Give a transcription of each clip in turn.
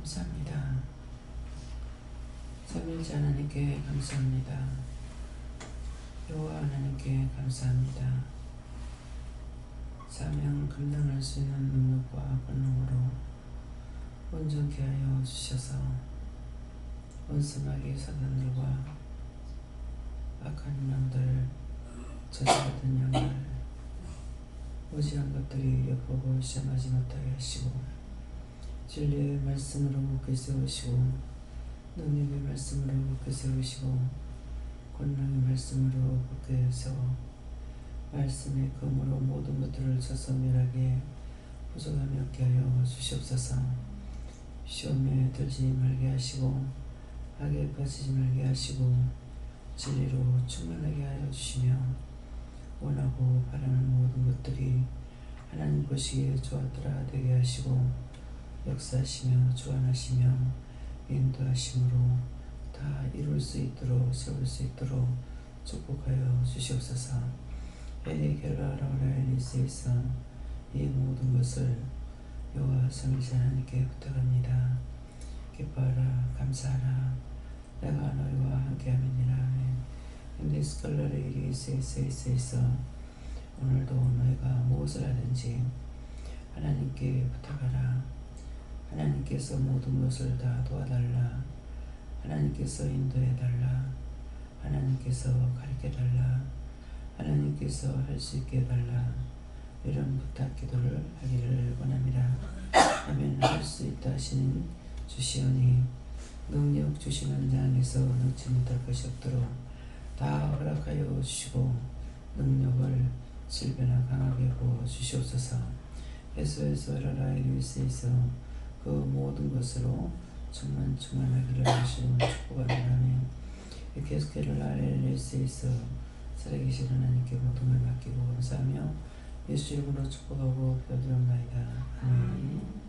감사합니다. 삼일째 하나님께 감사합니다. 여호와 하나님께 감사합니다. 사명 감당할 수 있는 능력과 권능으로 온전케 하여 주셔서 원수마귀 사단들과 악한 영들, 저주받은 영들, 무지한 것들이 엿보고 시험하지 못하게 하시고 진리의 말씀으로 굳게 세우시고 능력의 말씀으로 굳게 세우시고 권능의 말씀으로 굳게 세워 말씀의 검으로 모든 것들을 쳐서 멸하게 부족함이 없게 하여 주시옵소서. 시험에 들지 말게 하시고 악에 빠지지 말게 하시고 진리로 충만하게 하여 주시며 원하고 바라는 모든 것들이 하나님 보시기에 좋았더라 되게 하시고 역사하시며 주관하시며 인도하심으로 다 이룰 수 있도록 세울 수 있도록 축복하여 주시옵소서. 에리겔라라라엘리스에서 이 모든 것을 여호와 삼위일체 하나님께 부탁합니다. 기뻐하라 감사하라 내가 너희와 함께함이니라. 아멘. 인디스컬러레이리스에서 오늘도 너희가 무엇을 하든지 하나님께 부탁하라. 하나님께서 모든 것을 다 도와달라. 하나님께서 인도해달라. 하나님께서 가르쳐달라. 하나님께서 할 수 있게 해달라. 이런 부탁 기도를 하기를 원합니다. 아멘. 할 수 있다 하시는 주시오니 능력 주시는 자 안에서 넣지 못할 것이 없도록 다 허락하여 주시고 능력을 질변화 강하게 부어 주시옵소서. 에스에서 라라이리스에서 그 모든 것으로 충만하기를 하시는 축복합니다. 계속해를 라라이리스에서 살아계신 하나님께 모든 걸 맡기고 감사하며 예수 이름으로 축복하고 기도드립니다. 아멘.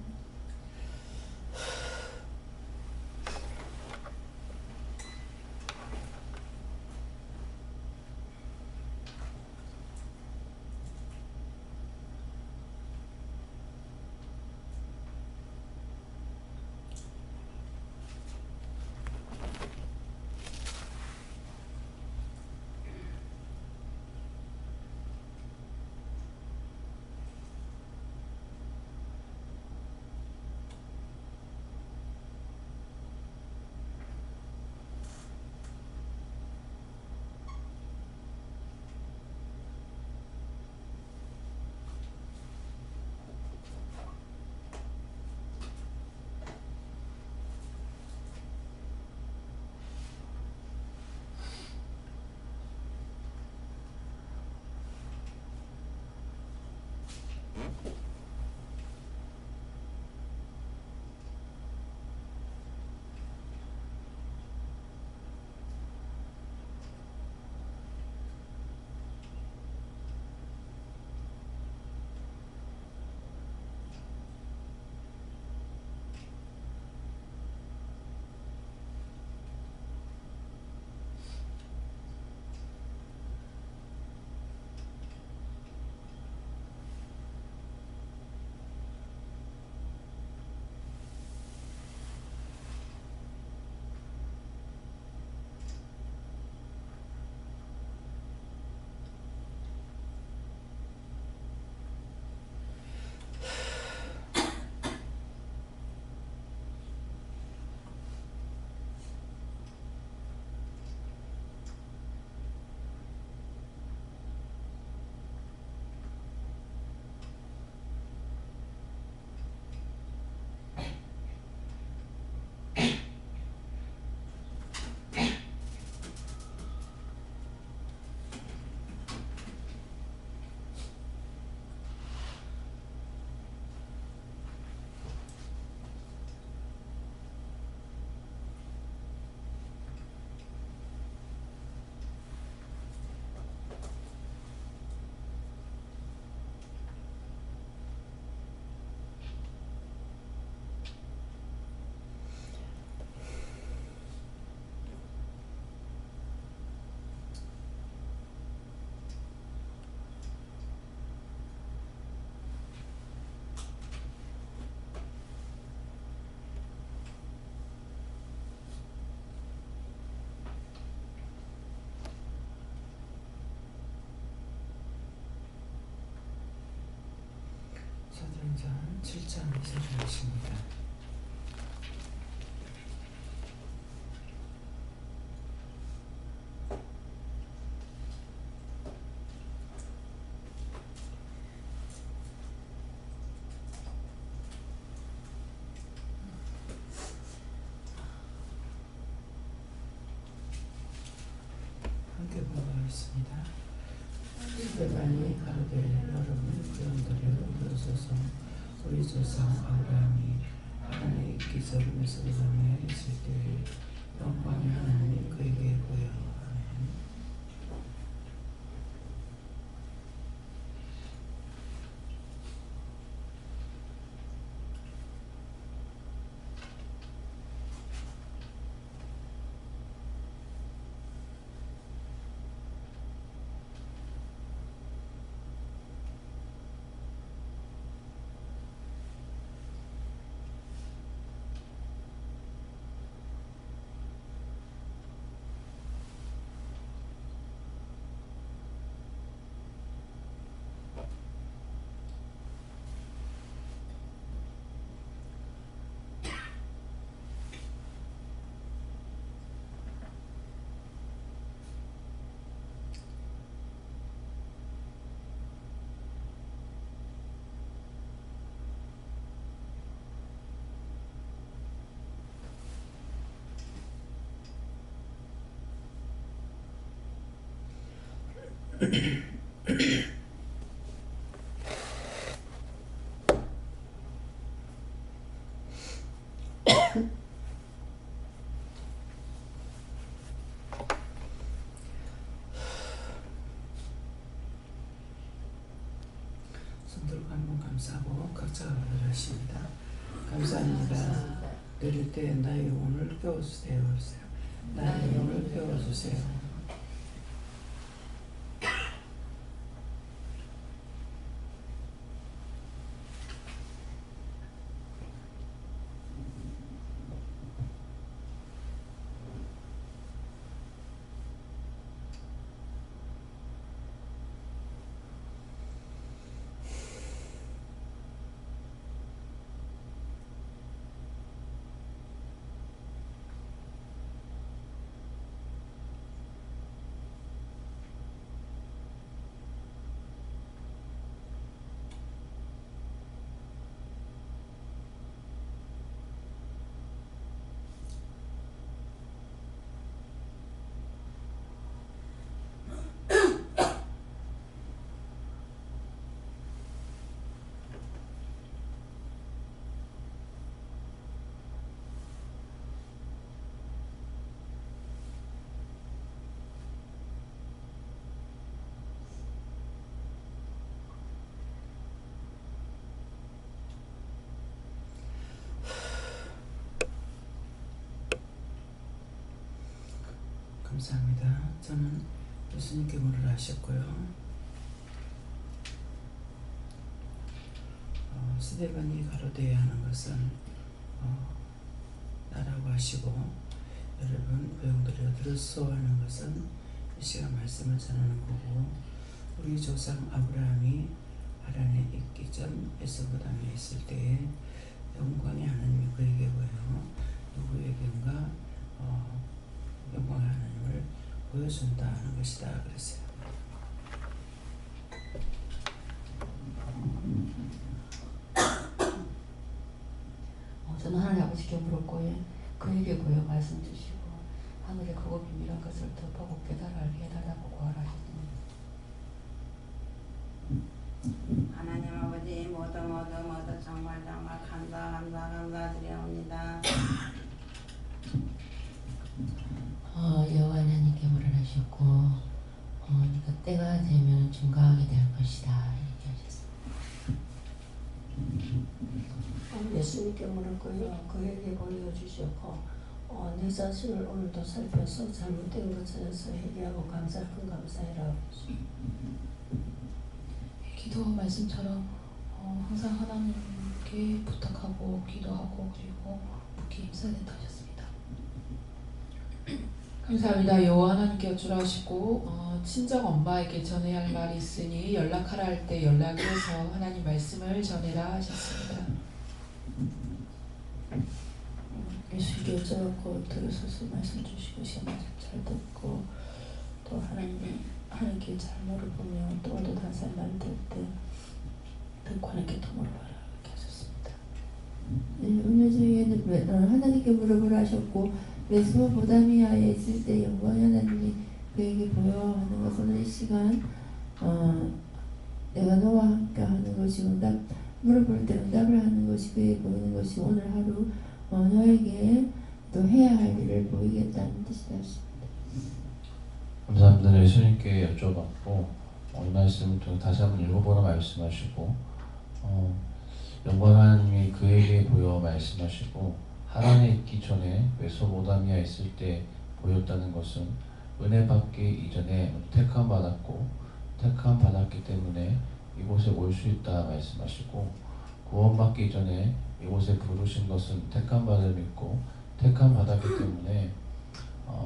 사도행전 7장 2절 말씀입니다. 함께 보겠습니다. 스데반이 가로되 여러분 구원들여 이르소서. 우리 조상 아브라함이 하나님의 있기 전에 메소포타미아에 있을 때에 영광의 하나님이 그에게 보여. 아멘. 손 들고 한번 감사하고 각자가 기도하십니다. 감사합니다. 드릴 때 나의 영혼을 깨워주세요. 나의 영혼을 깨워주세요. 감사합니다. 저는 예수님께 물을 하셨고요. 스데반이 가로되어야 하는 것은 나라고 하시고, 여러분 고용들여 들었소 하는 것은 이 시간 말씀을 전하는 거고, 우리 조상 아브라함이 하란에 있기 전 메소포타미아에 있을 때에 영광의 하나님이 그에게 보여 누구에게인가 영광의 하나님을 보여준다 하는 것이다 그랬어요. 저는 하나님 아버지께 물었고 그에게 보여 말씀 주시고 하늘의 크고 비밀한 것을 덮어고 깨달아 알게 해달라고 구하라셨습니다. 하나님 아버지 모두 정말 감사드려옵니다. 여호와 하나님께 물을 하셨고 네가 때가 되면 증거하게 될 것이다 얘기하셨습니다. 예수님께 물었고요. 그에게 보여주셨고 내 자신을 오늘도 살펴서 잘못된 것 찾아서 회개하고 큰 감사해라. 기도 말씀처럼 항상 하나님께 부탁하고 기도하고 그리고 묵기 힘써야 된다 하셨습니다. 감사합니다. 여호와 하나님께 여쭈라하시고 친정 엄마에게 전해야 할 말이 있으니 연락하라 할 때 연락해서 하나님 말씀을 전해라 하셨습니다. 예수께 여쭤갖고 들어서서 말씀 주시고 시험 잘 듣고 또 하나님께 잘 물어보며 또 어떤 사람 말 들때 듣고 하나님께 더 물어봐라 이렇게 하셨습니다. 네, 오늘 저희에는 하나님께 물어보라 하셨고 메소포타미아에 있을 때 영광의 하나님이 그에게 보여 하는 것은 오늘 이 시간 내가 너와 함께 하는 것이 물어볼 때 응답을 하는 것이 그에게 보이는 것이 오늘 하루 너에게 또 해야 할 일을 보이겠다는 뜻이다 하십니다. 감사합니다. 예수님께 여쭤봤고 이 말씀을 통해 다시 한번 읽어보라 말씀하시고 영광 하나님이 그에게 보여 말씀하시고 하란에 있기 전에 메소포타미아에 있을 때 보였다는 것은 은혜 받기 이전에 택함 받았고 택함 받았기 때문에 이곳에 올 수 있다 말씀하시고 구원받기 이전에 이곳에 부르신 것은 택함 받을 믿고 택함 받았기 때문에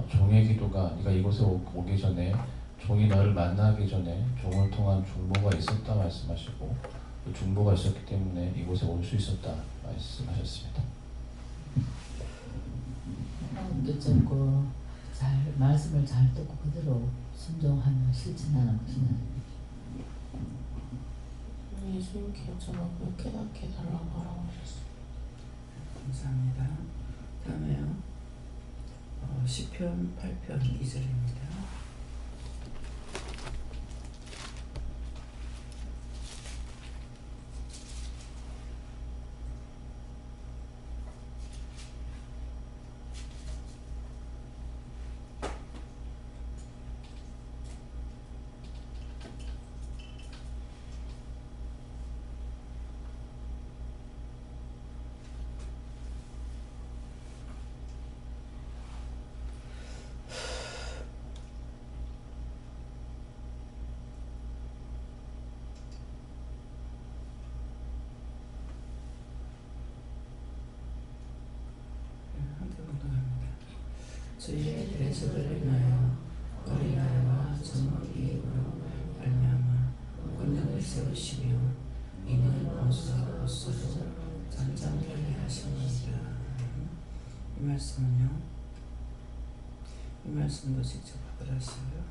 종의 기도가 네가 이곳에 오기 전에 종이 너를 만나기 전에 종을 통한 중보가 있었다 말씀하시고 그 중보가 있었기 때문에 이곳에 올 수 있었다 말씀하셨습니다. 듣고 말씀을 잘 듣고 그대로 순종하며 실천하는 것이 예수님께 여쭤보고 깨닫게 달라고 하라고 하셨습니다. 감사합니다. 다음에요. 시편 8편 2절입니다. 주의 대적을 인하여 어린아이와 전무기로 말미암아 권능을 세우시며 이는 원수로서도 전장하게 하십니다. 이 말씀은요, 이 말씀도 직접 받으라시고요.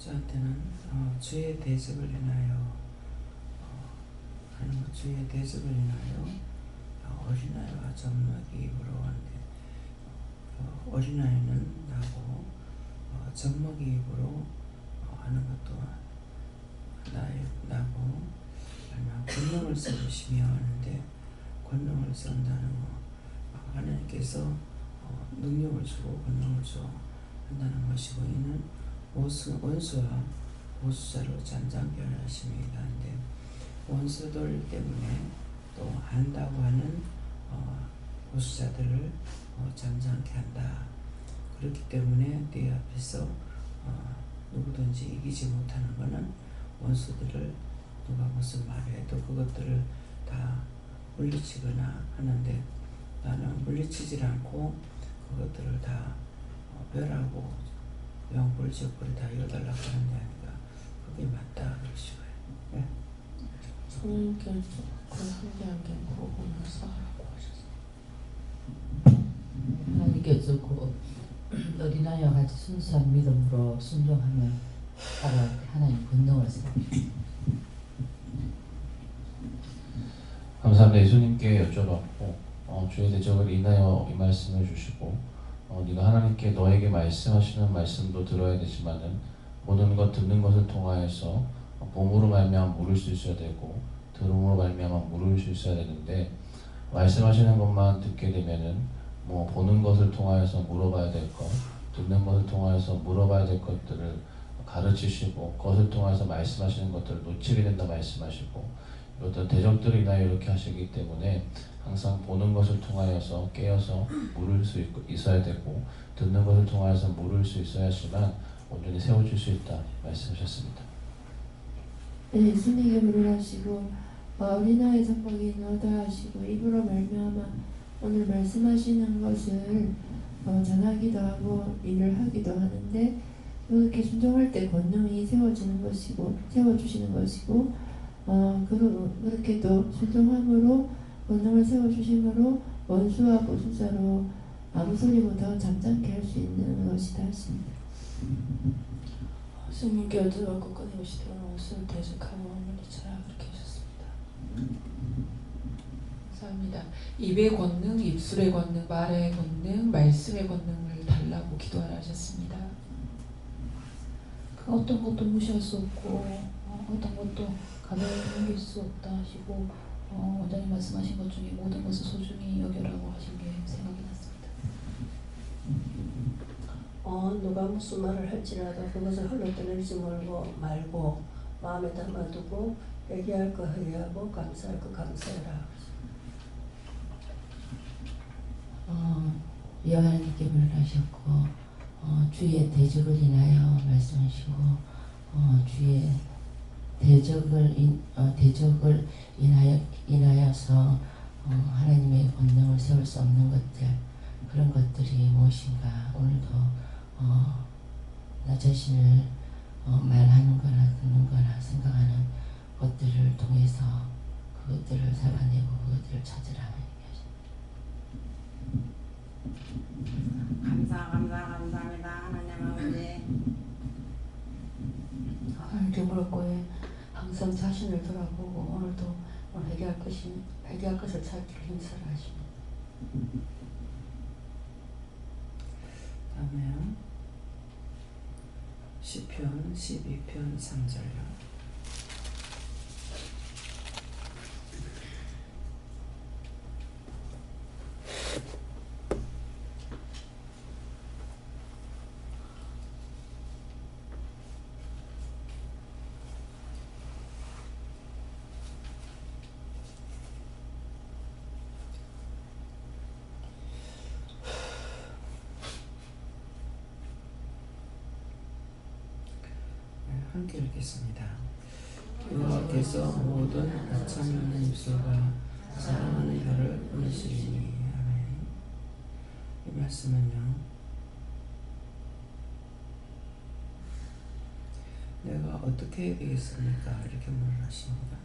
저한테는 주의 대접을 인하여 하는 것, 주의 대접을 인하여 어린아이와 젖먹이 입으로 하는데 어린아이는 나고 젖먹이 입으로 하는 것도 나고 아니면 권능을 써주시며 하는데 권능을 쓴다는 거 하나님께서 능력을 주고 권능을 주고 한다는 것이고 이는 원수와 보수자로 잠잠케 하심이다 하는데 원수들 때문에 또 안다고 하는 보수자들을 잠잠케 한다. 그렇기 때문에 네 앞에서 누구든지 이기지 못하는 것은 원수들을 누가 무슨 말을 해도 그것들을 다 물리치거나 하는데 나는 물리치질 않고 그것들을 다 멸하고 영불적불이 다 이어달라고 하는 게 아니라 그게 맞다 그러시고요. 네? 성령께서 그 상대한 게 물어보면서 하라고 하셨어요. 하나님께서 그 어린아이와 같이 순수한 믿음으로 순종하면 하나님 권능을 세우십니다. 감사합니다. 예수님께 여쭤봤고 주의 대적을 인하여 이 말씀을 주시고 네가 하나님께 너에게 말씀하시는 말씀도 들어야 되지만은 보는 것 듣는 것을 통하여서 봄으로 말미암아 물을 수 있어야 되고 들음으로 말미암아 물을 수 있어야 되는데 말씀하시는 것만 듣게 되면은 뭐 보는 것을 통하여서 물어봐야 될 것, 듣는 것을 통하여서 물어봐야 될 것들을 가르치시고 그것을 통해서 말씀하시는 것들을 놓치게 된다 말씀하시고 어떤 대적들을 인하여 이렇게 하시기 때문에 항상 보는 것을 통하여서 깨어서 물을 수 있어야 되고 듣는 것을 통하여서 물을 수 있어야지만 온전히 세워질 수 있다 말씀하셨습니다. 네, 예수님께 물을 하시고 어린아이 젖먹이 넣어다 하시고 입으로 말미암아 오늘 말씀하시는 것을 전하기도 하고 일을 하기도 하는데 그렇게 순종할 때 권능이 세워지는 것이고 세워주시는 것이고 그렇게 또 순종함으로 권능을 세워주심으로 원수와 보수자로 아무 소리보다 잠잠케 할 수 있는 것이다 하십니다. 스님께 여쭤봤고 끊임없이 원수를 대적하고 물리쳐라 그렇게 하셨습니다. 감사합니다. 입의 권능, 입술의 권능, 말의 권능, 말씀의 권능을 달라고 기도하라 하셨습니다. 그 어떤 것도 무시할 수 없고 어떤 것도 가벼이 넘길 수 없다 하시고 원장님 말씀하신 것 중에 모든 것을 소중히 여겨라고 하신 게 생각이 났습니다. 누가 무슨 말을 할지라도 그것을 흘러떠내지 말고 마음에 담아두고 회개할 거 회개하고 감사할 거 감사해라. 하나님께 물으셨고 주의 대적을 인하여 말씀하시고 주의 대적을 인하여서 하나님의 권능을 세울 수 없는 것들 그런 것들이 무엇인가 오늘도 나 자신을 말하는 거나 듣는 거나 생각하는 것들을 통해서 그것들을 잡아내고 그것들을 찾으라 감사합니다. 하나님 아버지 하나님께 물었고 항상 자신을 돌아보고 오늘도 회개할 것을 찾기를 힘쓰라 하십니다. 다음에요. 시편 12편 3절요. 함께 읽겠습니다. 여호와께서 모든 참여하는 입술과 사랑하는 혀를 끊으시리니. 아멘. 이 말씀은요, 내가 어떻게 해야 되겠습니까? 이렇게 물을 하십니다.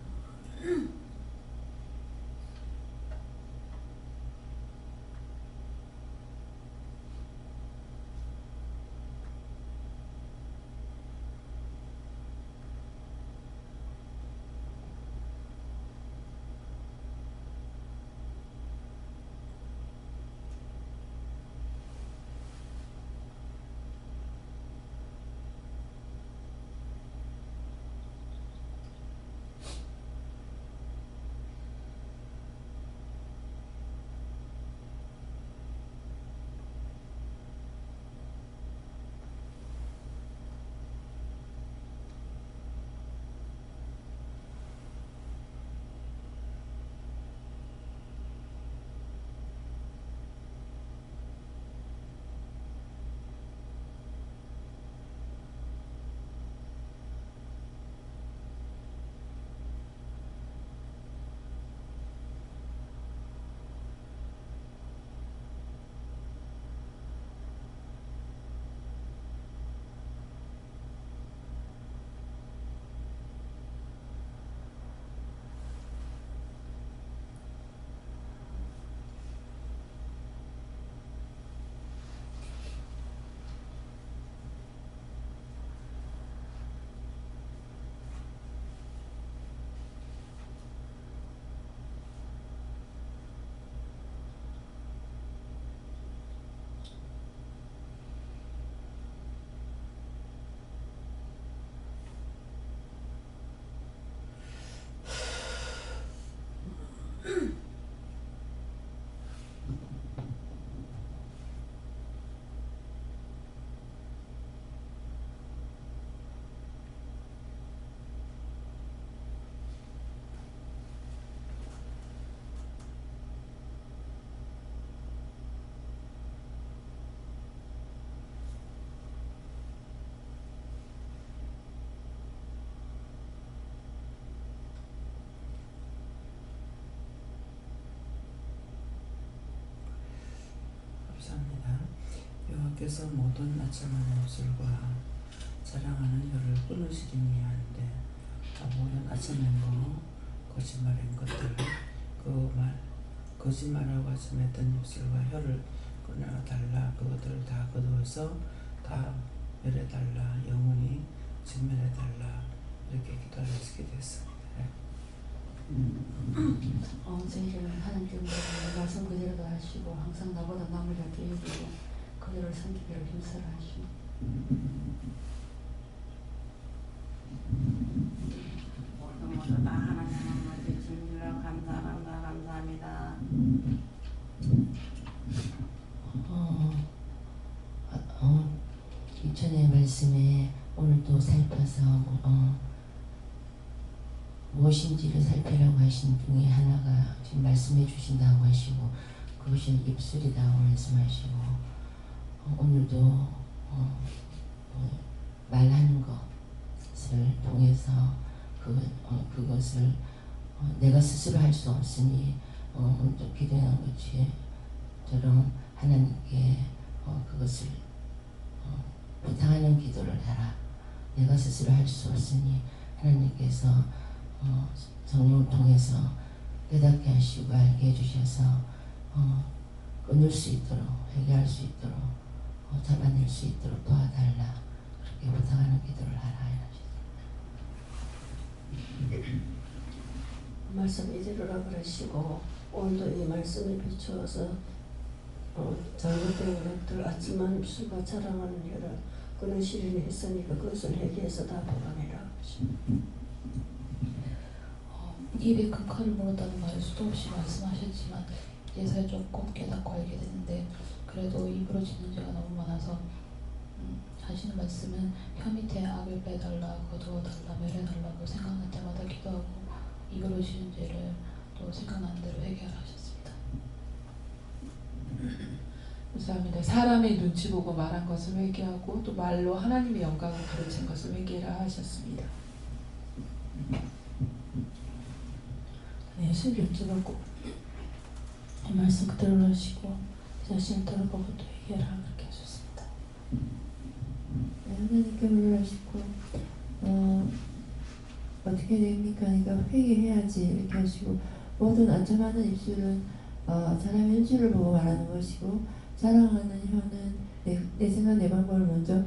감사합니다. 여호와께서 모든 아첨하는 입술과 자랑하는 혀를 끊으시리니 하는데 모든 아첨한 거, 거짓말한 것들, 거짓말하고 아첨했던 입술과 혀를 끊어달라. 그것들을 다 거두어서 다 멸해달라. 영원히 진멸해달라. 이렇게 기도하시게 됐습니다. 저희를 하나님께 말씀 그대로 하시고 항상 나보다 남을 잘 여기고 그대를 섬기기를 힘쓰라 하시고 모두 다 하나님 아버지 진리로 감사합니다. 이전의 말씀에 오늘도 살펴서 무엇인지를 살피라고 하신 중에 하나가 지금 말씀해 주신다고 하시고 그것이 입술이라고 말씀하시고 오늘도 말하는 것을 통해서 그것을 내가 스스로 할 수 없으니 오늘도 기도한 것처럼 하나님께 그것을 부탁하는 기도를 해라. 내가 스스로 할 수 없으니 하나님께서 성령을 통해서 깨닫게 하시고 알게 해주셔서 끊을 수 있도록 해결할 수 있도록 잡아낼 수 있도록 도와달라. 그렇게 부탁하는 기도를 하라. 말씀 이대로라 그러시고 오늘도 이 말씀에 비추어서 잘못된 것들 아침한 입술과 자랑하는 혀를 끊으시리니 했으니까 그것을 회개해서 다 보관해라. 입에 큰 칼을 물었다는 말 수도 없이 말씀하셨지만 예사에 조금 깨닫고 알게 되는데 그래도 입으로 짓는 죄가 너무 많아서 하시는 말씀은 혀 밑에 악을 빼달라, 거두어달라, 멸해달라고 생각날 때마다 기도하고 입으로 짓는 죄를 또 생각나는 대로 회개하라 하셨습니다. 감사합니다. 사람의 눈치 보고 말한 것을 회개하고 또 말로 하나님의 영광을 가르친 것을 회개하라 하셨습니다. 예수를 여쭤보고 이 말씀 그대로 하시고 자신을 돌아보고 또 회개하라 그렇게 하셨습니다. 하나님께 물으시고 어떻게 됩니까? 그러니까 회개해야지 이렇게 하시고 모든 아첨하는 입술은 사람의 현실을 보고 말하는 것이고 자랑하는 혀는 내 생각 내 방법을 먼저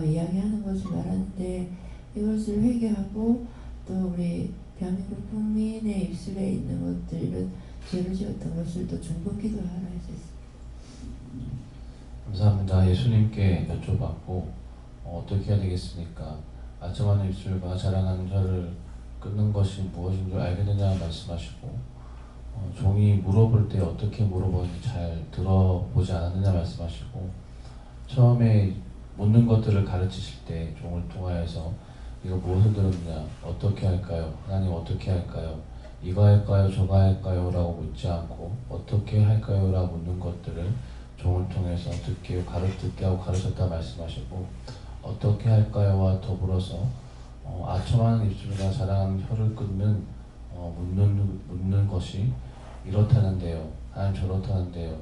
이야기하는 것을 말하는데 이것을 회개하고 또 우리 대한민국 국민의 입술에 있는 것들 이런 죄를 지었던 것을 또 중보 기도하라 하셨습니다. 감사합니다. 예수님께 여쭤봤고 어떻게 해야 되겠습니까? 아첨하는 입술과 자랑하는 혀를 끊는 것이 무엇인 줄 알겠느냐 말씀하시고 종이 물어볼 때 어떻게 물어보는지 잘 들어보지 않았느냐 말씀하시고 처음에 묻는 것들을 가르치실 때 종을 통하여서 이거 무엇을 들었느냐 어떻게 할까요? 하나님 어떻게 할까요? 이거 할까요? 저거 할까요? 라고 묻지 않고 어떻게 할까요? 라고 묻는 것들을 종을 통해서 듣게 하고 가르쳤다 말씀하시고 어떻게 할까요와 더불어서 아첨하는 입술과 자랑하는 혀를 끊는 묻는 것이 이렇다는데요. 하나님 저렇다는데요.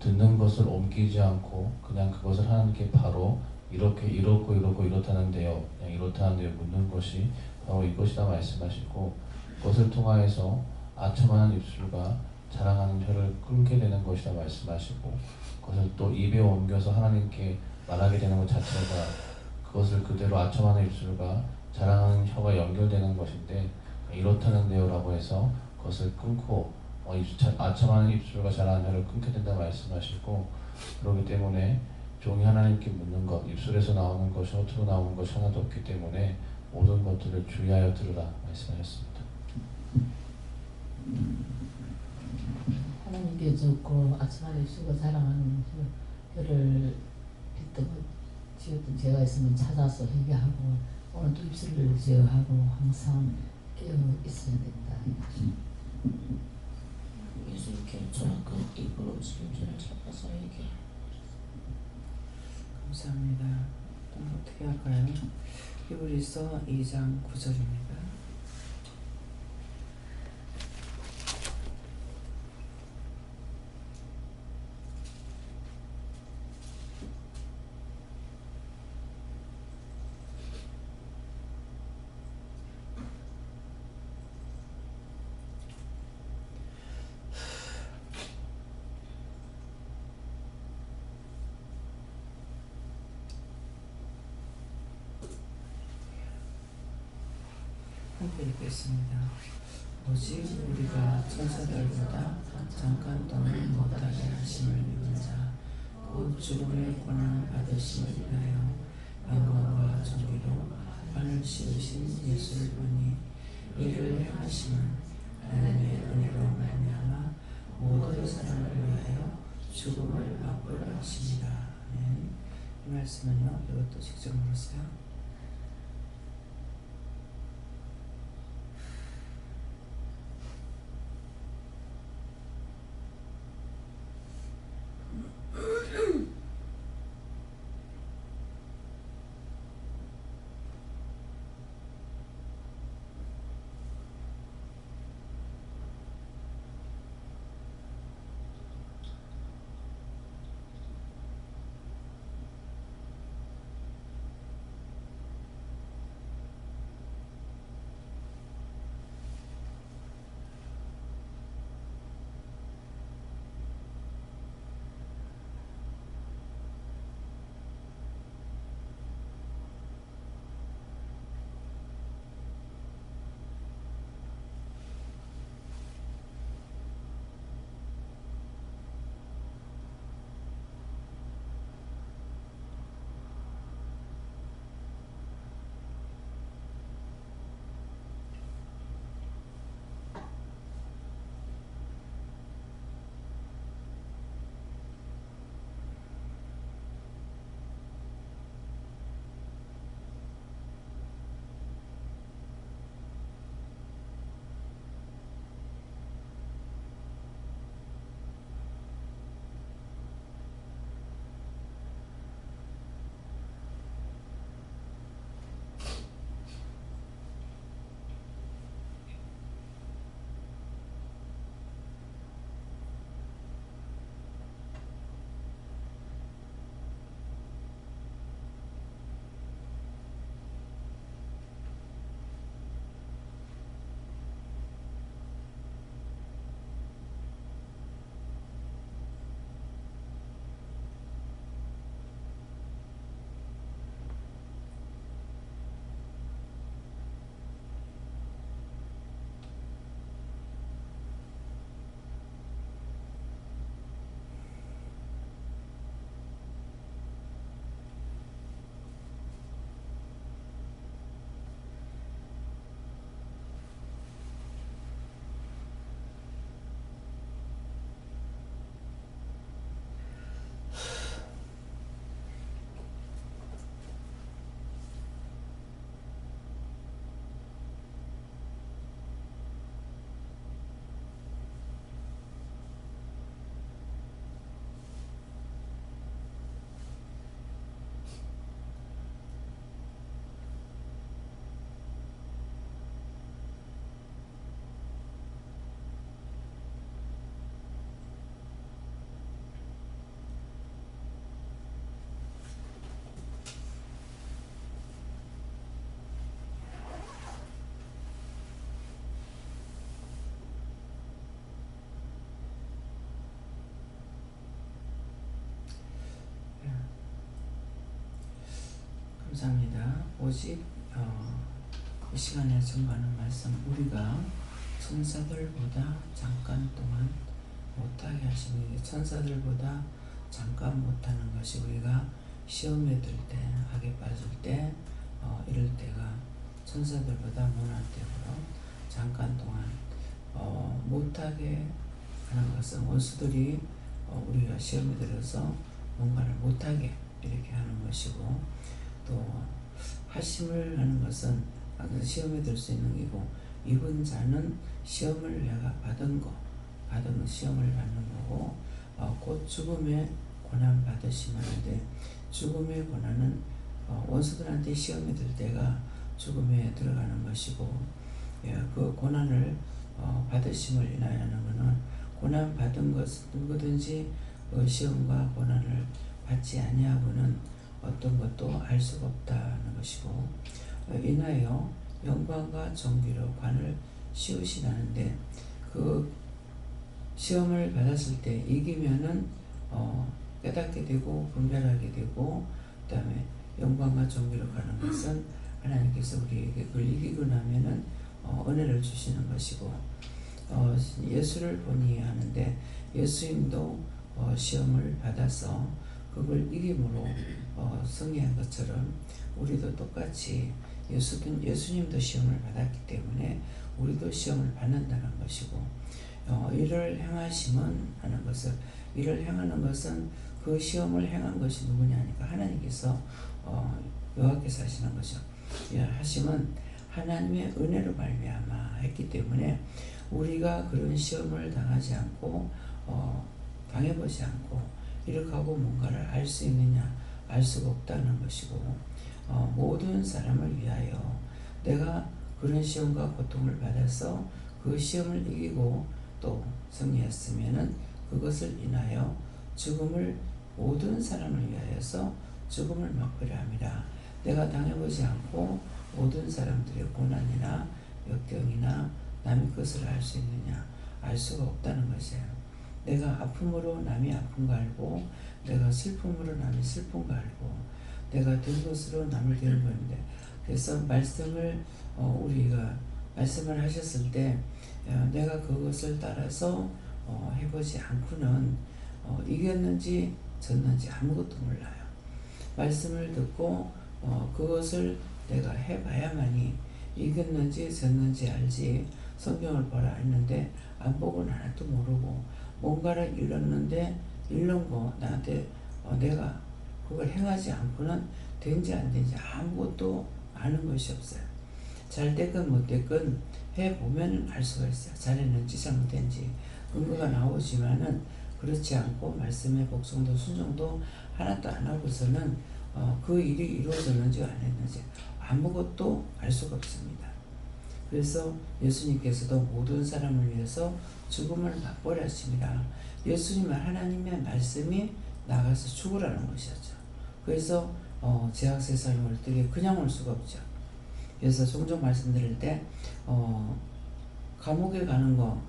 듣는 것을 옮기지 않고 그냥 그것을 하나님께 바로 이렇고 이렇다는데요. 그냥 이렇다는데요. 묻는 것이 바로 이것이다 말씀하시고 그것을 통하여서 아첨하는 입술과 자랑하는 혀를 끊게 되는 것이다 말씀하시고 그것을 또 입에 옮겨서 하나님께 말하게 되는 것 자체가 그것을 그대로 아첨하는 입술과 자랑하는 혀가 연결되는 것인데 이렇다는데요 라고 해서 그것을 끊고 아첨하는 입술과 자랑하는 혀를 끊게 된다 말씀하시고 그렇기 때문에 종이 하나님께 묻는 것 입술에서 나오는 것이 겉으로 나오는 것이 하나도 없기 때문에 모든 것들을 주의하여 들으라 말씀하셨습니다. 하나님께 듣고 아침마다 입술과 자랑하는 혀를 지었던 죄가 있으면 찾아서 회개하고 오늘도 입술을 제어하고 항상 깨어 있어야 된다. 예수님께 저그 입으로 짓는 죄를 잡아서 회개. 감사합니다. 어떻게 할까요? 히브리서 2장 9절입니다. 읽겠습니다. 오직 우리가 천사들보다 잠깐 동안 못하게 하심을 입은 자, 곧 죽음의 고난 받으심을 인하여 영광과 존귀로 관을 씌우신 예수를 보니 이를 행하심은 하나님의 은혜로 말미암아 모든 사람을 위하여 죽음을 맛보라 하십니다. 아멘. 이 말씀은요, 이것도 직접 물으세요. 감사합니다. 오직 이 시간에 전하는 말씀, 우리가 천사들보다 잠깐 동안 못하게 하시는, 천사들보다 잠깐 못하는 것이 우리가 시험에 들 때, 악에 빠질 때, 이럴 때가 천사들보다 못할 때므로 잠깐 동안 못하게 하는 것은 원수들이 우리가 시험에 들어서 뭔가를 못하게 이렇게 하는 것이고, 또 하심을 하는 것은 시험에 들 수 있는 이고, 입은 자는 시험을 내가 받은 시험을 받는 거고, 곧 죽음의 고난 받으시면 하는데, 죽음의 고난은 원수들한테 시험에 들 때가 죽음에 들어가는 것이고, 그 고난을 받으심을 인하여 하는 것은 고난 받은 것은 누구든지 시험과 고난을 받지 아니하고는 어떤 것도 알 수가 없다는 것이고, 인하여 영광과 존귀로 관을 씌우시라는데, 그 시험을 받았을 때 이기면은 깨닫게 되고 분별하게 되고, 그 다음에 영광과 존귀로 가는 것은 하나님께서 우리에게 그걸 이기고 나면은 은혜를 주시는 것이고 예수를 본이 하는데 예수님도 시험을 받아서 그걸 이김으로 승리한 것처럼 우리도 똑같이 예수님도 시험을 받았기 때문에 우리도 시험을 받는다는 것이고 이를 행하심은 하는 것은 이를 행하는 것은 그 시험을 행한 것이 누구냐니까 하나님께서 여호와께서 하시는 것이죠. 하심은 하나님의 은혜로 말미암아 했기 때문에 우리가 그런 시험을 당하지 않고 당해보지 않고 이렇게 하고 뭔가를 알 수 있느냐 알 수가 없다는 것이고 모든 사람을 위하여 내가 그런 시험과 고통을 받아서 그 시험을 이기고 또 승리했으면은 그것을 인하여 죽음을 모든 사람을 위하여서 죽음을 맛보려 함이라. 내가 당해보지 않고 모든 사람들의 고난이나 역경이나 남의 것을 알 수 있느냐 알 수가 없다는 것이에요. 내가 아픔으로 남이 아픈 거 알고 내가 슬픔으로 남이 슬픈 거 알고 내가 된 것으로 남을 되는 건데 그래서 말씀을 우리가 말씀을 하셨을 때 내가 그것을 따라서 해보지 않고는 이겼는지 졌는지 아무것도 몰라요. 말씀을 듣고 그것을 내가 해봐야만이 이겼는지 졌는지 알지 성경을 보라 했는데 안 보고는 하나도 모르고 뭔가를 잃었는데 잃는 거 나한테 내가 그걸 행하지 않고는 된지 안 된지 아무것도 아는 것이 없어요. 잘 됐건 못 됐건 해보면 알 수가 있어요. 잘했는지 잘못했는지 근거가 나오지만은 그렇지 않고 말씀의 복종도 순종도 하나도 안 하고서는 그 일이 이루어졌는지 안 했는지 아무것도 알 수가 없습니다. 그래서 예수님께서도 모든 사람을 위해서 죽음을 맛보려 하십니다. 예수님은 하나님의 말씀이 나가서 죽으라는 것이었죠. 그래서 제약세상에 올 때 그냥 올 수가 없죠. 그래서 종종 말씀드릴 때 감옥에 가는 거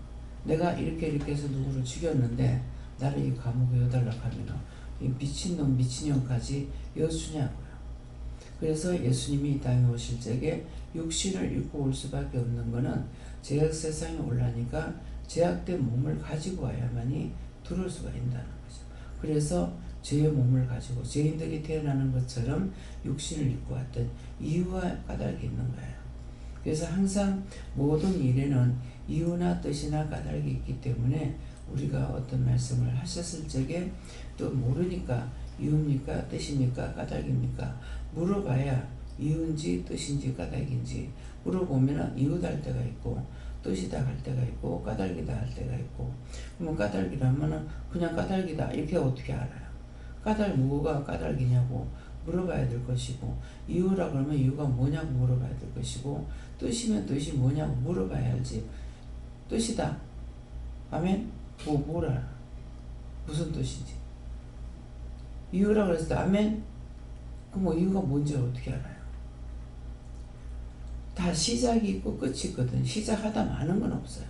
내가 이렇게 해서 누구를 죽였는데 나를 이 감옥에 여달라고 하면 이 미친놈 미친년까지 여주냐고요. 그래서 예수님이 이 땅에 오실 적에 육신을 입고 올 수밖에 없는 것은 제약세상에 올라니까 제약된 몸을 가지고 와야만이 들어올 수가 있다는 거죠. 그래서 죄의 몸을 가지고 죄인들이 태어나는 것처럼 육신을 입고 왔던 이유와 까닭이 있는 거예요. 그래서 항상 모든 일에는 이유나 뜻이나 까닭이 있기 때문에 우리가 어떤 말씀을 하셨을 적에 또 모르니까 이유입니까 뜻입니까 까닭입니까 물어봐야 이유인지 뜻인지 까닭인지 물어보면 이유다 할 때가 있고 뜻이다 할 때가 있고 까닭이다 할 때가 있고 그러면 까닭이라면 그냥 까닭이다 이렇게 어떻게 알아요? 까닭 뭐가 까닭이냐고 물어봐야 될 것이고 이유라 그러면 이유가 뭐냐고 물어봐야 될 것이고 뜻이면 뜻이 뭐냐고 물어봐야 알지. 뜻이다 아멘 뭘 알아? 무슨 뜻인지 이유라 그랬을 때 아멘 그럼 이유가 뭔지 어떻게 알아요? 다 시작이 있고 끝이 있거든. 시작하다 마는 건 없어요.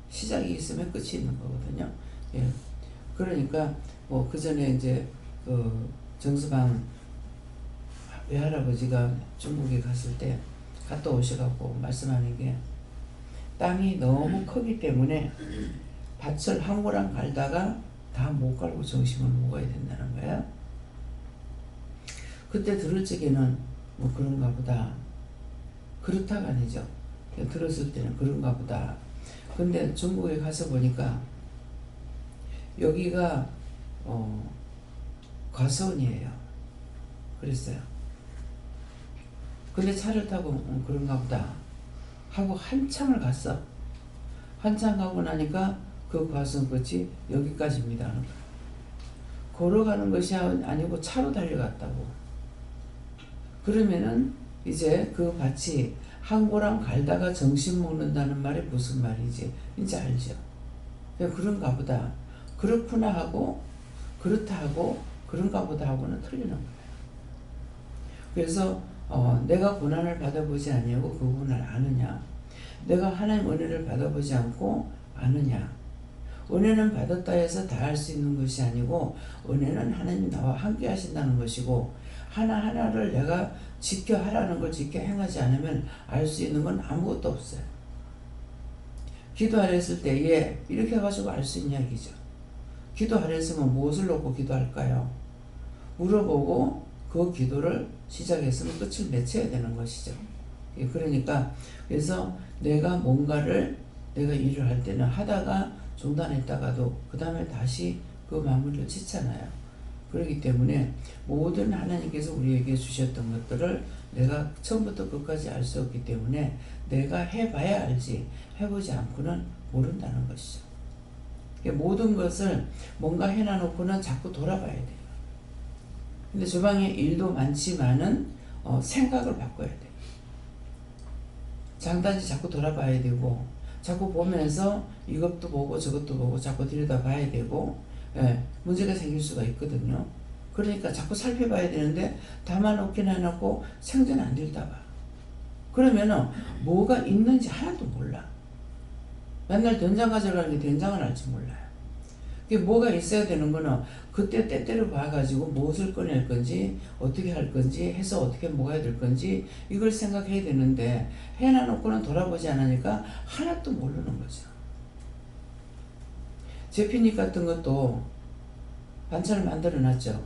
시작이 있으면 끝이 있는 거거든요. 예. 그러니까 그 전에 이제 정수방 외할아버지가 중국에 갔을 때 갔다 오셔갖고 말씀하는 게 땅이 너무 크기 때문에 밭을 한 고랑 갈다가 다 못 갈고 정심을 먹어야 된다는 거야. 그때 들을 적에는 뭐 그런가 보다. 그렇다가 아니죠. 들었을 때는 그런가 보다. 근데 중국에 가서 보니까 여기가 과수원이에요. 그랬어요. 근데 차를 타고 그런가 보다 하고 한참을 갔어. 한참 가고 나니까 그 과수원 끝이 여기까지입니다 하는 거야. 걸어가는 것이 아니고 차로 달려갔다고. 그러면은 이제 그 밭이 한 고랑 갈다가 정신 먹는다는 말이 무슨 말인지 이제 알죠. 그런가 보다. 그렇구나 하고 그렇다 하고 그런가 보다 하고는 틀리는 거예요. 그래서 내가 고난을 받아보지 아니하고 그 고난을 아느냐. 내가 하나님 은혜를 받아보지 않고 아느냐. 은혜는 받았다 해서 다 할 수 있는 것이 아니고 은혜는 하나님 나와 함께 하신다는 것이고 하나하나를 내가 지켜 하라는 걸 지켜 행하지 않으면 알 수 있는 건 아무것도 없어요. 기도하려 했을 때에 이렇게 해가지고 알 수 있냐 이기죠. 기도하려 했으면 무엇을 놓고 기도할까요? 물어보고 그 기도를 시작했으면 끝을 맺혀야 되는 것이죠. 그러니까 그래서 내가 뭔가를 내가 일을 할 때는 하다가 중단했다가도 그 다음에 다시 그 마무리를 짓잖아요. 그렇기 때문에 모든 하나님께서 우리에게 주셨던 것들을 내가 처음부터 끝까지 알 수 없기 때문에 내가 해봐야 알지 해보지 않고는 모른다는 것이죠. 모든 것을 뭔가 해놔놓고는 자꾸 돌아봐야 돼요. 근데 주방에 일도 많지만은 생각을 바꿔야 돼요. 장단지 자꾸 돌아봐야 되고 자꾸 보면서 이것도 보고 저것도 보고 자꾸 들여다봐야 되고 문제가 생길 수가 있거든요. 그러니까 자꾸 살펴봐야 되는데 담아놓긴 해놓고 생전 안 들여다봐. 그러면은 뭐가 있는지 하나도 몰라. 맨날 된장 가져가는 게 된장을 알지 몰라요. 그게 뭐가 있어야 되는 거는 그때 때때로 봐가지고 무엇을 꺼낼 건지 어떻게 할 건지 해서 어떻게 먹어야 될 건지 이걸 생각해야 되는데 해놔놓고는 돌아보지 않으니까 하나도 모르는 거죠. 제피닉 같은 것도 반찬을 만들어 놨죠.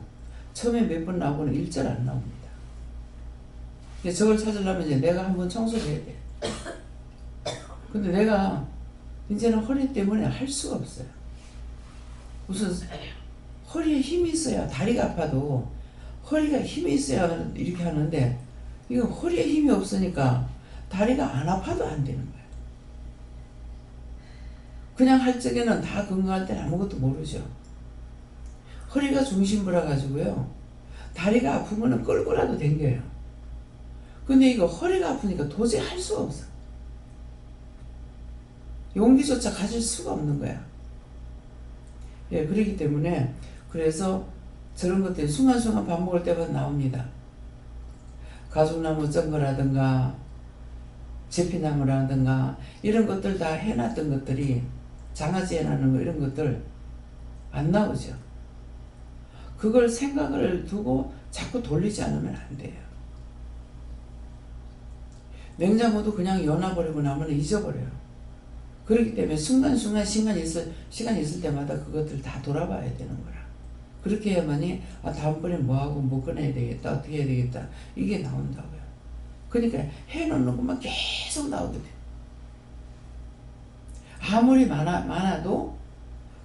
처음에 몇 번 나오고는 일절 안 나옵니다. 저걸 찾으려면 이제 내가 한번 청소를 해야 돼. 근데 내가 이제는 허리 때문에 할 수가 없어요. 무슨 허리에 힘이 있어야 다리가 아파도 허리가 힘이 있어야 이렇게 하는데 이거 허리에 힘이 없으니까 다리가 안 아파도 안 되는 거예요. 그냥 할 적에는 다 건강할 때는 아무것도 모르죠. 허리가 중심부라 가지고요. 다리가 아프면 끌고라도 댕겨요. 근데 이거 허리가 아프니까 도저히 할 수가 없어. 용기조차 가질 수가 없는 거야. 그렇기 때문에 그래서 저런 것들이 순간순간 밥 먹을 때마다 나옵니다. 가죽나무 쩐 거라든가 제피나무라든가 이런 것들 다 해놨던 것들이 장아찌 해놨는 거 이런 것들 안 나오죠. 그걸 생각을 두고 자꾸 돌리지 않으면 안 돼요. 냉장고도 그냥 열어버리고 나면 잊어버려요. 그렇기 때문에 순간순간 시간이 있을 때마다 그것들 다 돌아봐야 되는 거라. 그렇게 해야만이 다음번에 뭐하고 뭐 꺼내야 되겠다 어떻게 해야 되겠다 이게 나온다고요. 그러니까 해놓는 것만 계속 나오게 돼요. 아무리 많아도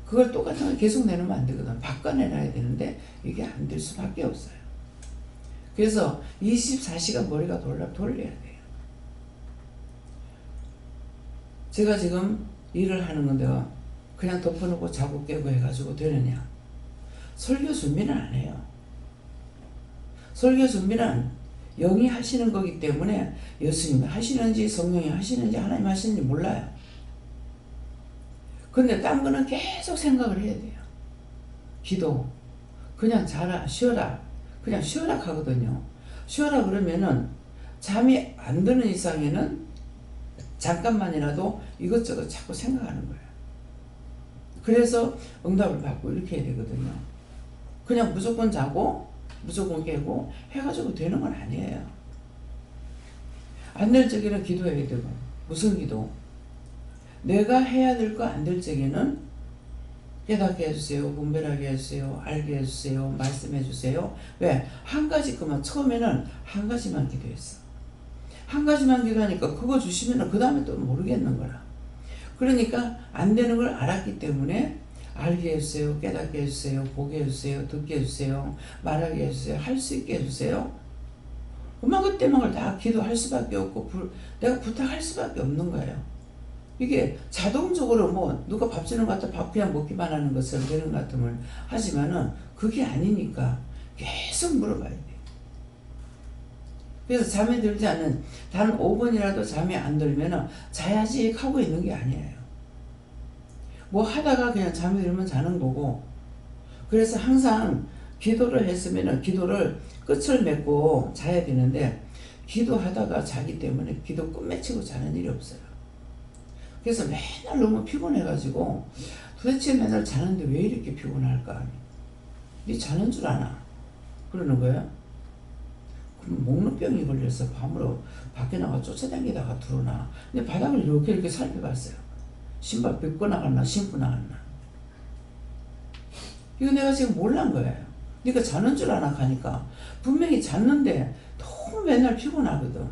그걸 똑같은 걸 계속 내놓으면 안 되거든. 바꿔내놔야 되는데 이게 안 될 수밖에 없어요. 그래서 24시간 머리가 돌려야 돼요. 제가 지금 일을 하는 건데요. 그냥 덮어놓고 자고 깨고 해가지고 되느냐. 설교 준비는 안 해요. 설교 준비는 영이 하시는 거기 때문에 예수님이 하시는지 성령이 하시는지 하나님 하시는지 몰라요. 근데 딴 거는 계속 생각을 해야 돼요. 기도. 그냥 자라, 쉬어라. 그냥 쉬어라 하거든요. 쉬어라 그러면은 잠이 안 드는 이상에는 잠깐만이라도 이것저것 자꾸 생각하는 거예요. 그래서 응답을 받고 이렇게 해야 되거든요. 그냥 무조건 자고 무조건 깨고 해가지고 되는 건 아니에요. 안 될 적에는 기도해야 되고. 무슨 기도? 내가 해야 될 거 안 될 적에는 깨닫게 해주세요. 분별하게 해주세요. 알게 해주세요. 말씀해 주세요. 왜? 한 가지 거만 처음에는 한 가지만 기도했어. 한 가지만 기도하니까 그거 주시면 그 다음에 또 모르겠는 거라. 그러니까 안 되는 걸 알았기 때문에 알게 해주세요. 깨닫게 해주세요. 보게 해주세요. 듣게 해주세요. 말하게 해주세요. 할 수 있게 해주세요. 그만 그때만 다 기도할 수밖에 없고 내가 부탁할 수밖에 없는 거예요. 이게 자동적으로 뭐 누가 밥 주는 것 같아 밥 그냥 먹기만 하는 것처럼 되는 것 같으면 하지만은 그게 아니니까 계속 물어봐야 돼. 그래서 잠에 들지 않는 단 5분이라도 잠이 안 들면은 자야지 하고 있는 게 아니에요. 뭐 하다가 그냥 잠이 들면 자는 거고. 그래서 항상 기도를 했으면은 기도를 끝을 맺고 자야 되는데 기도하다가 자기 때문에 기도 끝맺히고 자는 일이 없어요. 그래서 맨날 너무 피곤해가지고 도대체 맨날 자는데 왜 이렇게 피곤할까? 네 자는 줄 아나? 그러는 거예요. 그럼 목련병이 걸려서 밤으로 밖에 나가 쫓아다니다가 들어오나. 근데 바닥을 이렇게 살펴봤어요. 신발 벗고 나갔나 신고 나갔나. 이거 내가 지금 몰란 거예요. 네가 자는 줄 아나 하니까 분명히 잤는데 너무 맨날 피곤하거든.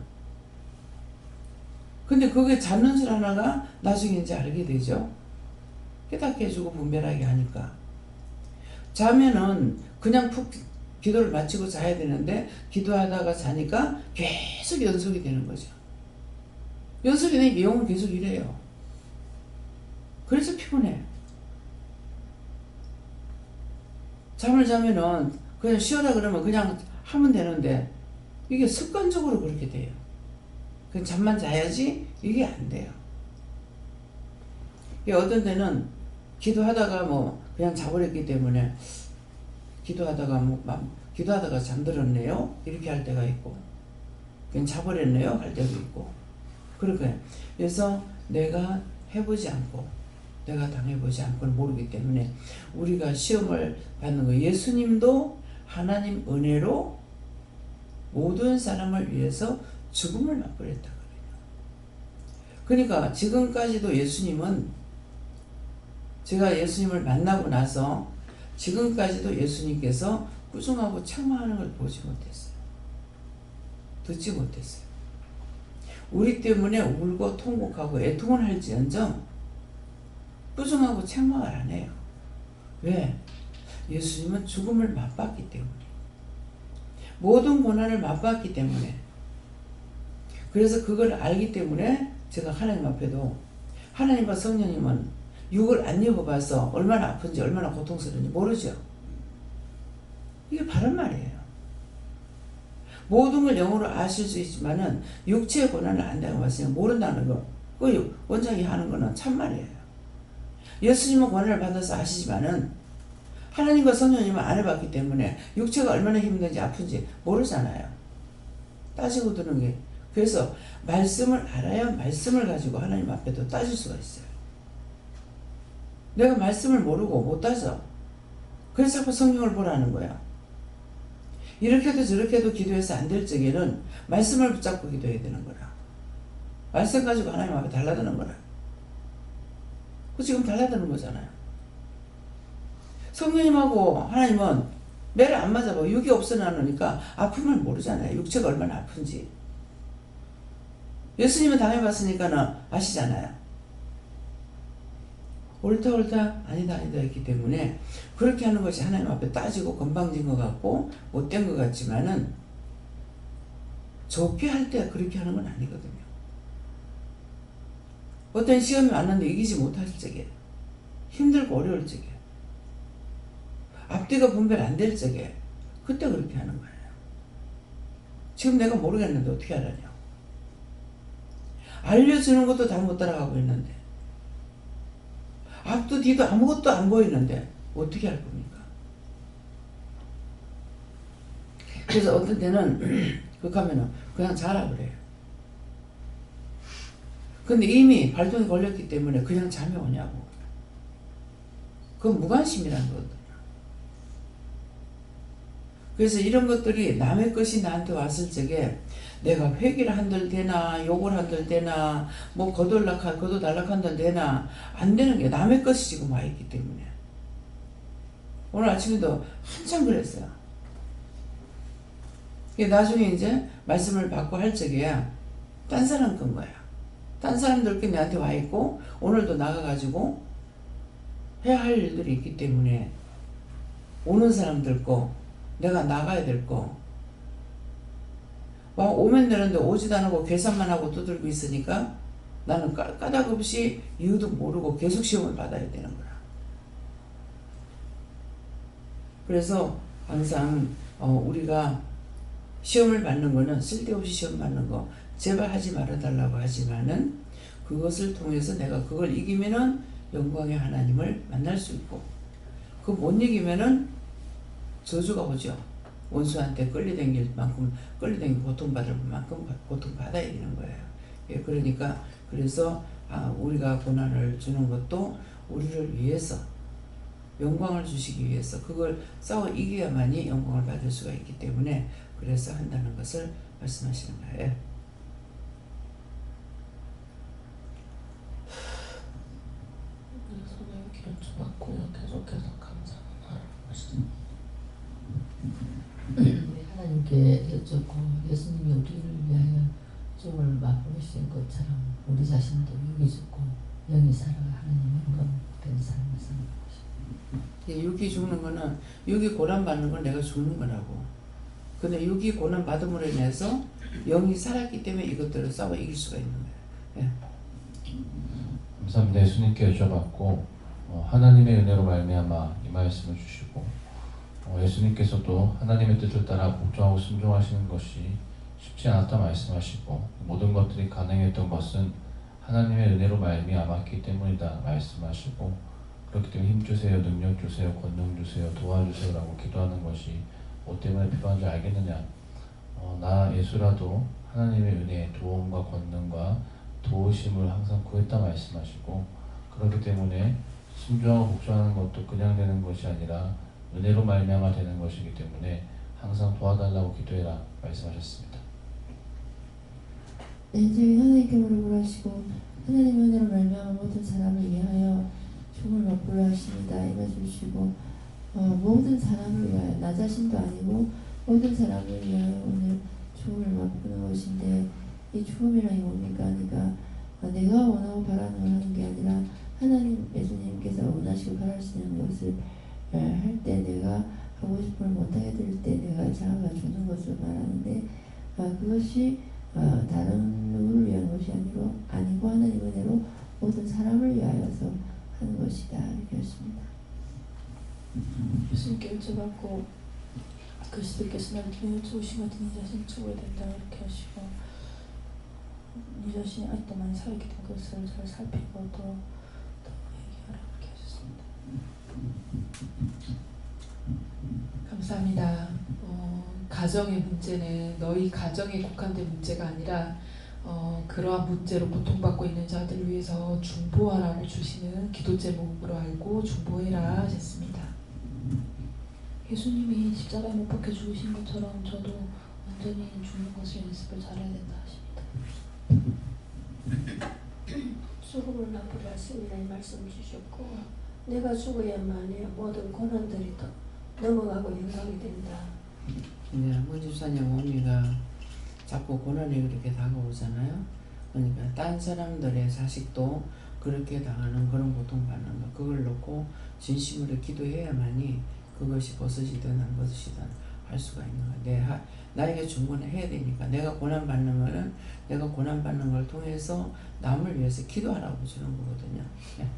근데 그게 잤는 줄 아나가 나중에 이제 알게 되죠. 깨닫게 해주고 분별하게 하니까. 자면은 그냥 푹 기도를 마치고 자야 되는데 기도하다가 자니까 계속 연속이 되는 거죠. 연속이 되니까 영은 계속 이래요. 그래서 피곤해. 잠을 자면은 그냥 쉬어라 그러면 그냥 하면 되는데 이게 습관적으로 그렇게 돼요. 그냥 잠만 자야지 이게 안 돼요. 어떤 때는 기도하다가 뭐 그냥 자버렸기 때문에 기도하다가 잠들었네요 이렇게 할 때가 있고 그냥 자버렸네요 할 때도 있고 그렇게. 그래서 내가 해보지 않고 내가 당해보지 않고는 모르기 때문에 우리가 시험을 받는 거, 예수님도 하나님 은혜로 모든 사람을 위해서 죽음을 맛보렸다. 그러니까 지금까지도 예수님은, 제가 예수님을 만나고 나서 지금까지도 예수님께서 꾸중하고 책망하는 걸 보지 못했어요. 듣지 못했어요. 우리 때문에 울고 통곡하고 애통을 할지언정 꾸중하고 책망을 안 해요. 왜? 예수님은 죽음을 맛봤기 때문에, 모든 고난을 맛봤기 때문에, 그래서 그걸 알기 때문에 제가 하나님 앞에도, 하나님과 성령님은 육을 안 입어봐서 얼마나 아픈지 얼마나 고통스러운지 모르죠. 이게 바른 말이에요. 모든 걸 영으로 아실 수 있지만은 육체의 고난을 안 당해봤으니까 모른다는 거, 그 원장이 하는 거는 참말이에요. 예수님은 고난을 받아서 아시지만은 하나님과 성령님은 안 해봤기 때문에 육체가 얼마나 힘든지 아픈지 모르잖아요. 따지고 드는 게. 그래서 말씀을 알아야 말씀을 가지고 하나님 앞에도 따질 수가 있어요. 내가 말씀을 모르고 못 따져. 그래서 자꾸 성경을 보라는 거야. 이렇게도 저렇게도 기도해서 안 될 적에는 말씀을 붙잡고 기도해야 되는 거라. 말씀 가지고 하나님 앞에 달라드는 거라. 그 지금 달라드는 거잖아요. 성령님하고 하나님은 매를 안 맞아봐. 육이 없어 나누니까 아픔을 모르잖아요. 육체가 얼마나 아픈지. 예수님은 당해봤으니까 아시잖아요. 옳다 아니다 했기 때문에 그렇게 하는 것이 하나님 앞에 따지고 건방진 것 같고 못된 것 같지만은 좋게 할 때 그렇게 하는 건 아니거든요. 어떤 시험이 왔는데 이기지 못할 적에, 힘들고 어려울 적에, 앞뒤가 분별 안 될 적에 그때 그렇게 하는 거예요. 지금 내가 모르겠는데 어떻게 알아냐. 알려주는 것도 다 못 따라가고 있는데, 앞도 뒤도 아무것도 안 보이는데 어떻게 할 겁니까? 그래서 어떤 때는 그렇게 하면은 그냥 자라 그래요. 근데 이미 발동이 걸렸기 때문에 그냥 잠이 오냐고. 그건 무관심이라는 거거든요. 그래서 이런 것들이 남의 것이 나한테 왔을 적에 내가 회개를 한들 되나, 욕을 한들 되나, 뭐 거둬달락 한들 되나, 안 되는 게 남의 것이 지금 와 있기 때문에. 오늘 아침에도 한참 그랬어요. 나중에 이제 말씀을 받고 할 적에야 딴 사람 건 거야. 딴 사람들 게 내한테 와 있고, 오늘도 나가가지고 해야 할 일들이 있기 때문에 오는 사람들 거, 내가 나가야 될 거, 막 오면 되는데 오지도 않고 계산만 하고 두들고 있으니까 나는 까닭없이 이유도 모르고 계속 시험을 받아야 되는 거야. 그래서 항상 우리가 시험을 받는 거는, 쓸데없이 시험 받는 거 제발 하지 말아달라고 하지만은 그것을 통해서 내가 그걸 이기면은 영광의 하나님을 만날 수 있고, 그거 못 이기면은 저주가 오죠. 원수한테 끌려다닐 만큼 끌려다니고 고통받을 만큼 고통받아야 되는 거예요. 예, 그러니까 그래서 우리가 고난을 주는 것도 우리를 위해서, 영광을 주시기 위해서, 그걸 싸워 이겨야만이 영광을 받을 수가 있기 때문에 그래서 한다는 것을 말씀하시는 거예요. 하나님께 여쭙고 예수님이 우리를 위하여 죽음을 맛보신 것처럼 우리 자신도 육이 죽고 영이 살아가 하나님의 영광된 삶을 사는 것입니다. 육이 죽는 거는 육이 고난 받는 건 내가 죽는 거라고. 근데 육이 고난 받음으로 인해서 영이 살았기 때문에 이것들을 싸워 이길 수가 있는 거예요. 예. 감사합니다. 예수님께 여쭤봤고 하나님의 은혜로 말미암아 이 말씀을 주시고 예수님께서도 하나님의 뜻을 따라 복종하고 순종하시는 것이 쉽지 않았다 말씀하시고 모든 것들이 가능했던 것은 하나님의 은혜로 말미암았기 때문이다 말씀하시고 그렇기 때문에 힘주세요, 능력주세요, 권능주세요, 도와주세요라고 기도하는 것이 뭐 때문에 필요한지 알겠느냐. 나 예수라도 하나님의 은혜, 도움과 권능과 도우심을 항상 구했다 말씀하시고 그렇기 때문에 순종하고 복종하는 것도 그냥 되는 것이 아니라 은혜로 말미암아 되는 것이기 때문에 항상 도와달라고 기도해라 말씀하셨습니다. 네, 저희 하나님께 무릎을 하시고 하나님 은혜로 말미암아 모든 사람을 위하여 죽음을 맛보려 하십니다. 임해주시고 모든 사람을 위하여 나 자신도 아니고 모든 사람을 위하여 오늘 죽음을 맛보는 것인데 이 죽음이란 게 뭡니까? 그러니까 내가 원하고 바라는 걸 하는 게 아니라 하나님 예수님께서 원하시고 바라시는 것을 할 때 내가 하고 싶은 걸 못하게 될 때 내가 자아가 주는 것을 말하는데 그것이 다른 누구를 위한 것이 아니고 하나님 은혜로 모든 사람을 위하여서 하는 것이다 이렇게 하십니다. 예수님께 여쭤봤고 그리스도께서 나를 통해 여쭈신 같은 네 자신 죽어야 된다 이렇게 하시고 네 자신이 아직도 많이 살아있기 때문에 그것을 잘 살피고 더 얘기하라 이렇게 하셨습니다. 감사합니다. 가정의 문제는 너희 가정에 국한된 문제가 아니라 그러한 문제로 고통받고 있는 자들을 위해서 중보하라고 주시는 기도 제목으로 알고 중보해라 하셨습니다. 예수님이 십자가에 못 박혀 죽으신 것처럼 저도 완전히 죽는 것을 연습을 잘해야 된다 하십니다. 죽음을 맛보려 하십니다. 이 말씀 주셨고 내가 죽어야만이 모든 고난들이 더 넘어가고 영광이 된다. 이제 문집사님 어머니가 자꾸 고난이 그렇게 다가오잖아요. 그러니까 딴 사람들의 자식도 그렇게 당하는 그런 고통받는 거 그걸 놓고 진심으로 기도해야만이 그것이 벗어지든 안 벗어지든 할 수가 있는 거야. 나에게 준 거는 해야 되니까 내가 고난받는 거는 내가 고난받는 걸 통해서 남을 위해서 기도하라고 주는 거거든요. 네.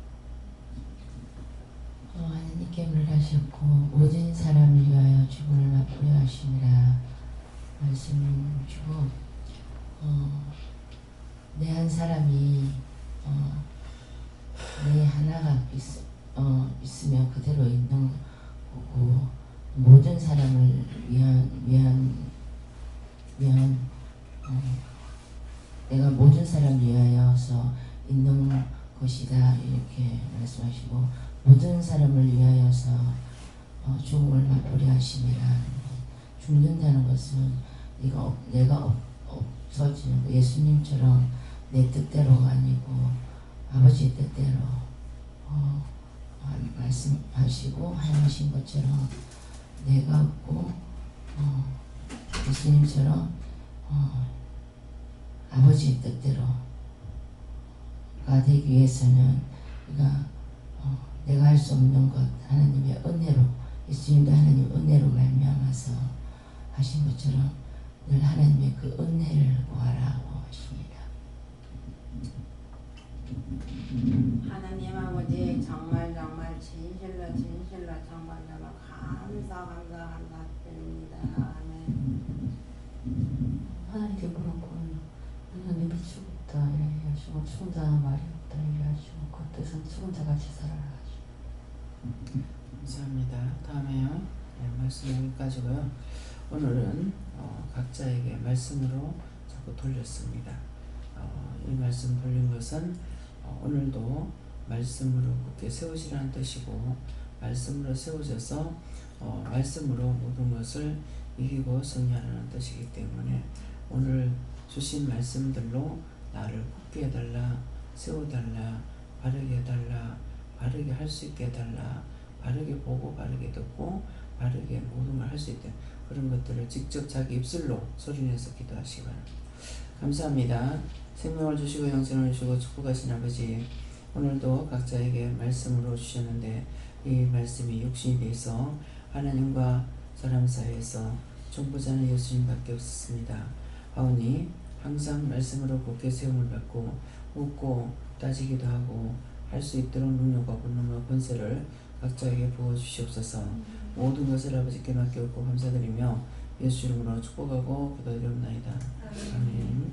하나님께 물하셨고 모든 사람을 위하여 죽음을 맛보려 하시니라 말씀 주고 내 한 사람이 내 하나가 있으면 그대로 있는 거고 모든 사람을 위한 내가 모든 사람을 위하여서 있는 것이다 이렇게 말씀하시고 모든 사람을 위하여서 죽음을 맛보려 하심이라. 죽는다는 것은 내가 없어지는 거 예수님처럼 내 뜻대로가 아니고 아버지의 뜻대로 말씀하시고 하신 것처럼 내가 없고 예수님처럼 아버지의 뜻대로가 되기 위해서는 내가 할 수 없는 것 하나님의 은혜로 예수님도 하나님 은혜로 말미암아서 하신 것처럼 늘 하나님의 그 은혜를 구하라고 하십니다. 하나님 아버지 정말 진실로 정말 감사드립니다. 아멘. 하나님께 물었고 하나님이 죽었다 이렇게 하시고 죽은 자는 말이 없다 이렇게 하시고 그 뜻은 죽은 자같이 살아라 하시고. 감사합니다. 다음에요. 네, 말씀 여기까지고요. 오늘은 각자에게 말씀으로 자꾸 돌렸습니다. 이 말씀 돌린 것은 오늘도 말씀으로 굳게 세우시라는 뜻이고 말씀으로 세우셔서 말씀으로 모든 것을 이기고 승리하라는 뜻이기 때문에 오늘 주신 말씀들로 나를 굳게 해달라, 세워달라, 바르게 해달라, 바르게 할 수 있게 해달라, 바르게 보고 바르게 듣고 바르게 모든 걸 할 수 있다. 그런 것들을 직접 자기 입술로 소리내서 기도하시기 바랍니다. 감사합니다. 생명을 주시고 영생을 주시고 축복하신 아버지, 오늘도 각자에게 말씀으로 주셨는데 이 말씀이 육신이 돼서 하나님과 사람 사이에서 중보자는 예수님밖에 없었습니다. 하오니 항상 말씀으로 굳게 세움을 받고 묻고 따지기도 하고 할 수 있도록 능력과 권능과 권세를 각자에게 부어주시옵소서. 모든 것을 아버지께 맡겨놓고 감사드리며 예수 이름으로 축복하고 기도드리옵나이다. 아멘.